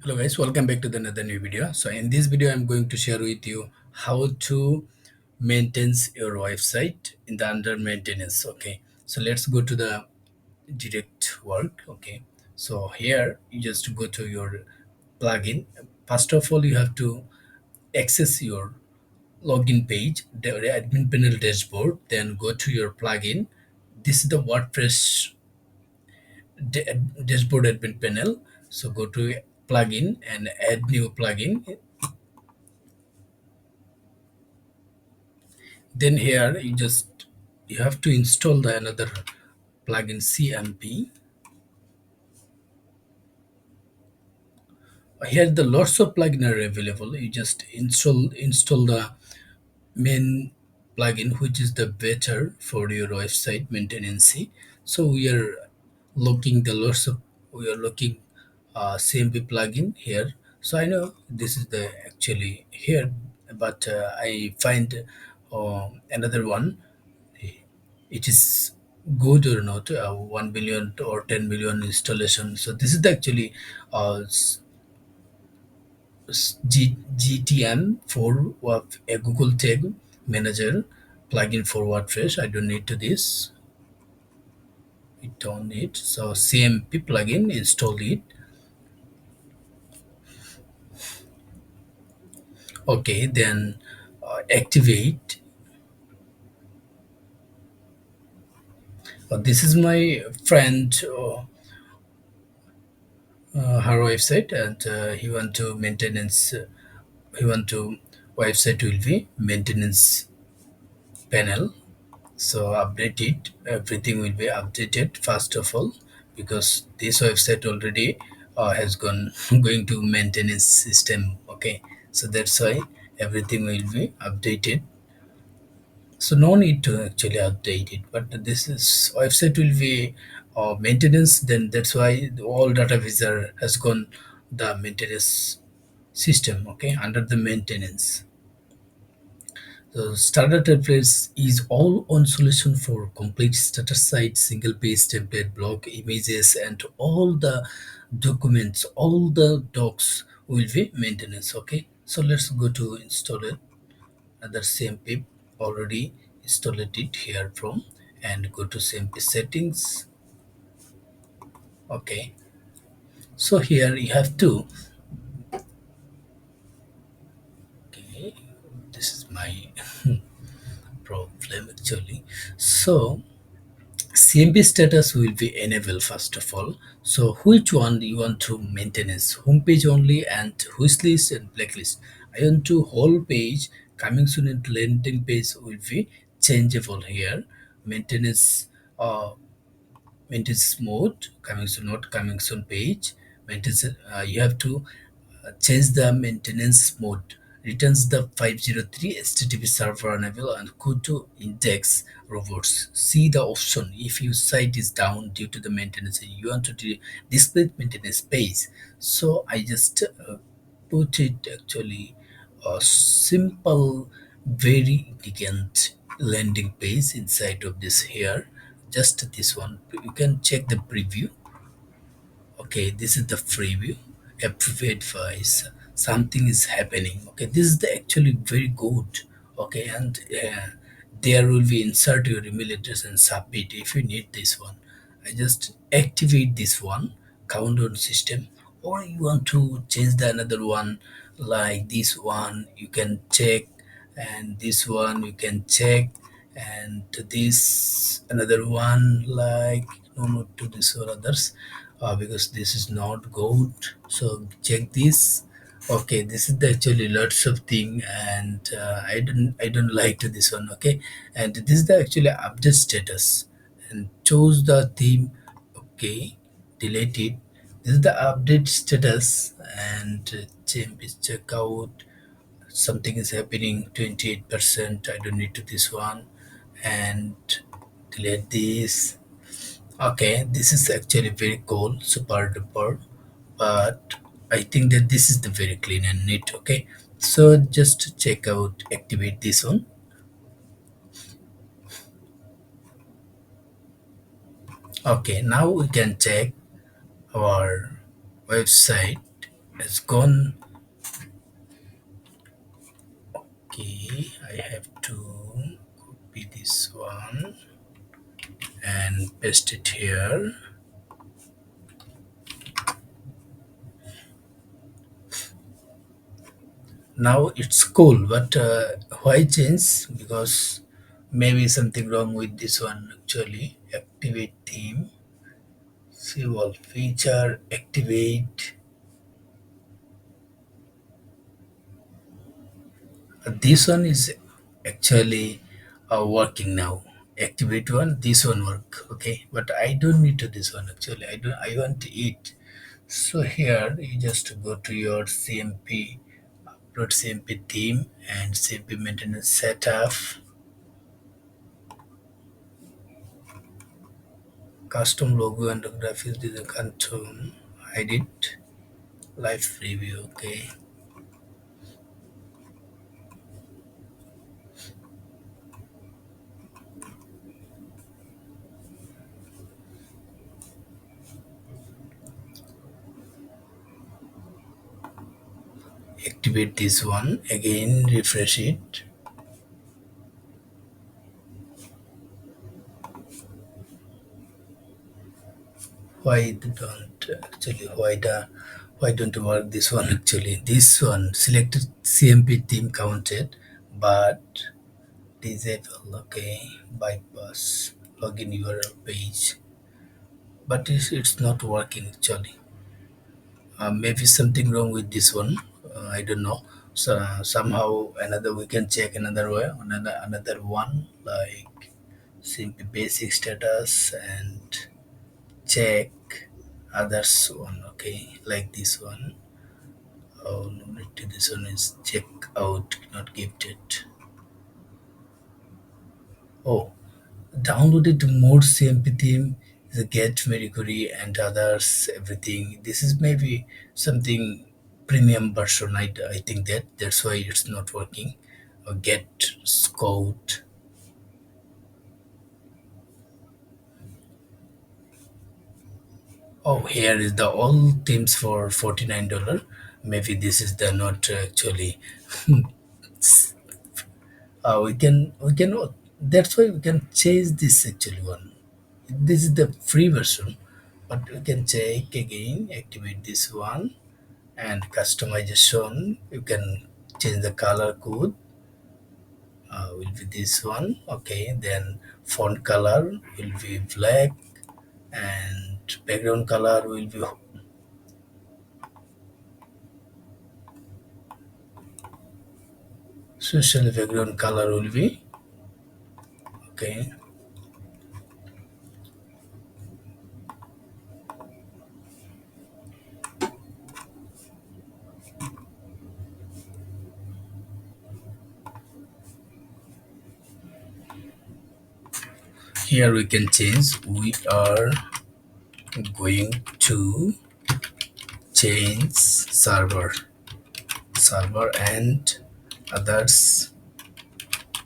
Hello guys, welcome back to another new video. So in this video I'm going to share with you how to maintain your website in the under maintenance. Okay, so let's go to the direct work. Okay, so here you just go to your plugin. First of all, you have to access your login page, the admin panel dashboard, then go to your plugin. This is the WordPress dashboard admin panel. So go to plugin and add new plugin. Then here you have to install the another plugin CMP. Here the lots of plugin are available. You just install the main plugin which is the better for your website maintenance. So we are looking CMP plugin here. So I know this is the actually here, but I find another one. It is good or not, 1 billion or 10 million installation. So this is the actually GTM for a Google Tag Manager plugin for WordPress. I don't need to this. We don't need. So CMP plugin, install it. Okay, then activate. This is my friend, her website, and he want to maintenance. He want to website will be maintenance panel. So update it, everything will be updated first of all, because this website already has gone going to maintenance system. Okay, so that's why everything will be updated. So no need to actually update it, but this is website will be maintenance, then that's why all database has gone the maintenance system. Okay, under the maintenance. The standard templates is all-on solution for complete status site, single-page template, blog images, and all the documents, all the docs will be maintenance. Okay, so let's go to install it. Other CMP already installed it here from, and go to CMP settings. Okay, so here you have to. Okay, this is my problem actually. So CMP status will be enabled first of all. So which one you want to maintenance? Homepage only and wish list and blacklist. I want to whole page coming soon and landing page will be changeable here. Maintenance maintenance mode coming soon, not coming soon page. Maintenance you have to change the maintenance mode, returns the 503 http server enable, and go to index robots. See the option if your site is down due to the maintenance and you want to display maintenance page. So I just put it actually a simple, very elegant landing page inside of this here. Just this one, you can check the preview. Okay, this is the preview. Appropriate voice, something is happening. Okay, this is the actually very good. Okay, and there will be insert your email address and submit if you need this one. I just activate this one, countdown system. Or you want to change the another one, like this one you can check, and this one you can check, and this another one, like no, not to this or others, because this is not good. So check this. Okay, this is the actually lots of thing, and I don't like to this one. Okay, and this is the actually update status, and choose the theme. Okay, delete it. This is the update status, and change is checkout. Something is happening 28%. I don't need to this one, and delete this. Okay, this is actually very cool, super duper, but I think that this is the very clean and neat. Okay, so just check out, activate this one. Okay, now we can check our website It's gone. Okay, I have to copy this one and paste it here. Now it's cool, but why change? Because maybe something wrong with this one actually. Activate theme, see all feature, activate. This one is actually working now. Activate one, this one work. Okay, but I don't need to this one actually. I don't. I want it. So here you just go to your CMP, upload CMP theme and CMP maintenance setup, custom logo and graphics design control, edit, live preview. Okay, activate this one again, refresh it. Why they don't actually? Why don't work this one actually? This one selected CMP theme counted, but disable. Okay, bypass login URL page, but it's not working actually. Maybe something wrong with this one. I don't know. So somehow another we can check another way, another one like simply basic status and check others one. Okay, like this one. Oh no, this one is check out not gifted. Oh, downloaded more CMP theme, the Get Mercury and others, everything. This is maybe something premium version. I think that's why it's not working. Get Scout. Oh, here is the all themes for $49. Maybe this is the not actually. We can. That's why we can change this actually one. This is the free version, but we can check again, activate this one and customization. You can change the color code. Will be this one. Okay, then font color will be black and background color will be social background color will be okay. Here we can change. We are going to change server and others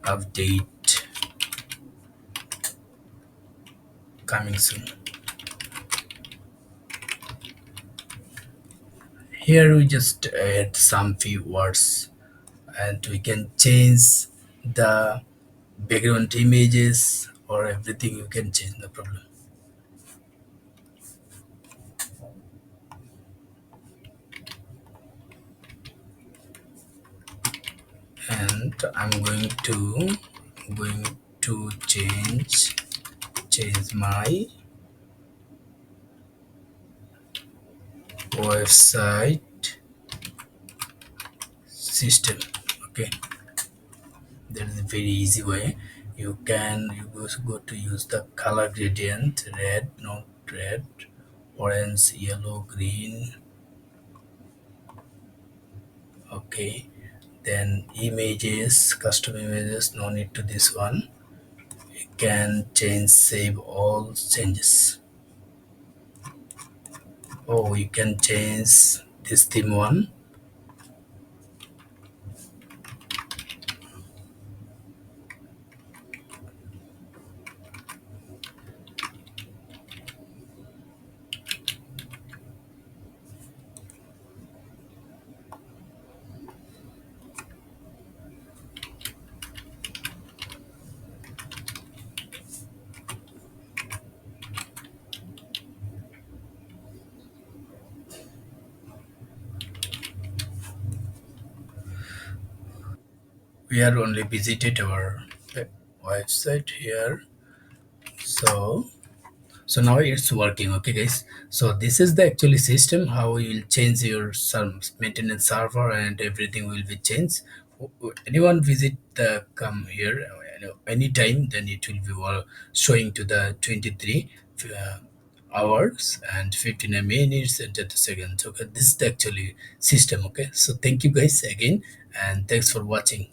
update coming soon. Here we just add some few words and we can change the background images or everything you can change, no problem. And I'm going to change my website system. Okay, that is a very easy way. You go to use the color gradient, red, not red, orange, yellow, green. Okay, then images, custom images, no need to this one. You can change, save all changes. Oh, you can change this theme one. we are only visited our website here. So now it's working. Okay guys, so this is the actually system how you will change your some maintenance server and everything will be changed. Anyone visit the come here anytime, then it will be showing to the 23 uh, hours and 59 minutes and 30 seconds. Okay, this is the actually system. Okay, so thank you guys again, and thanks for watching.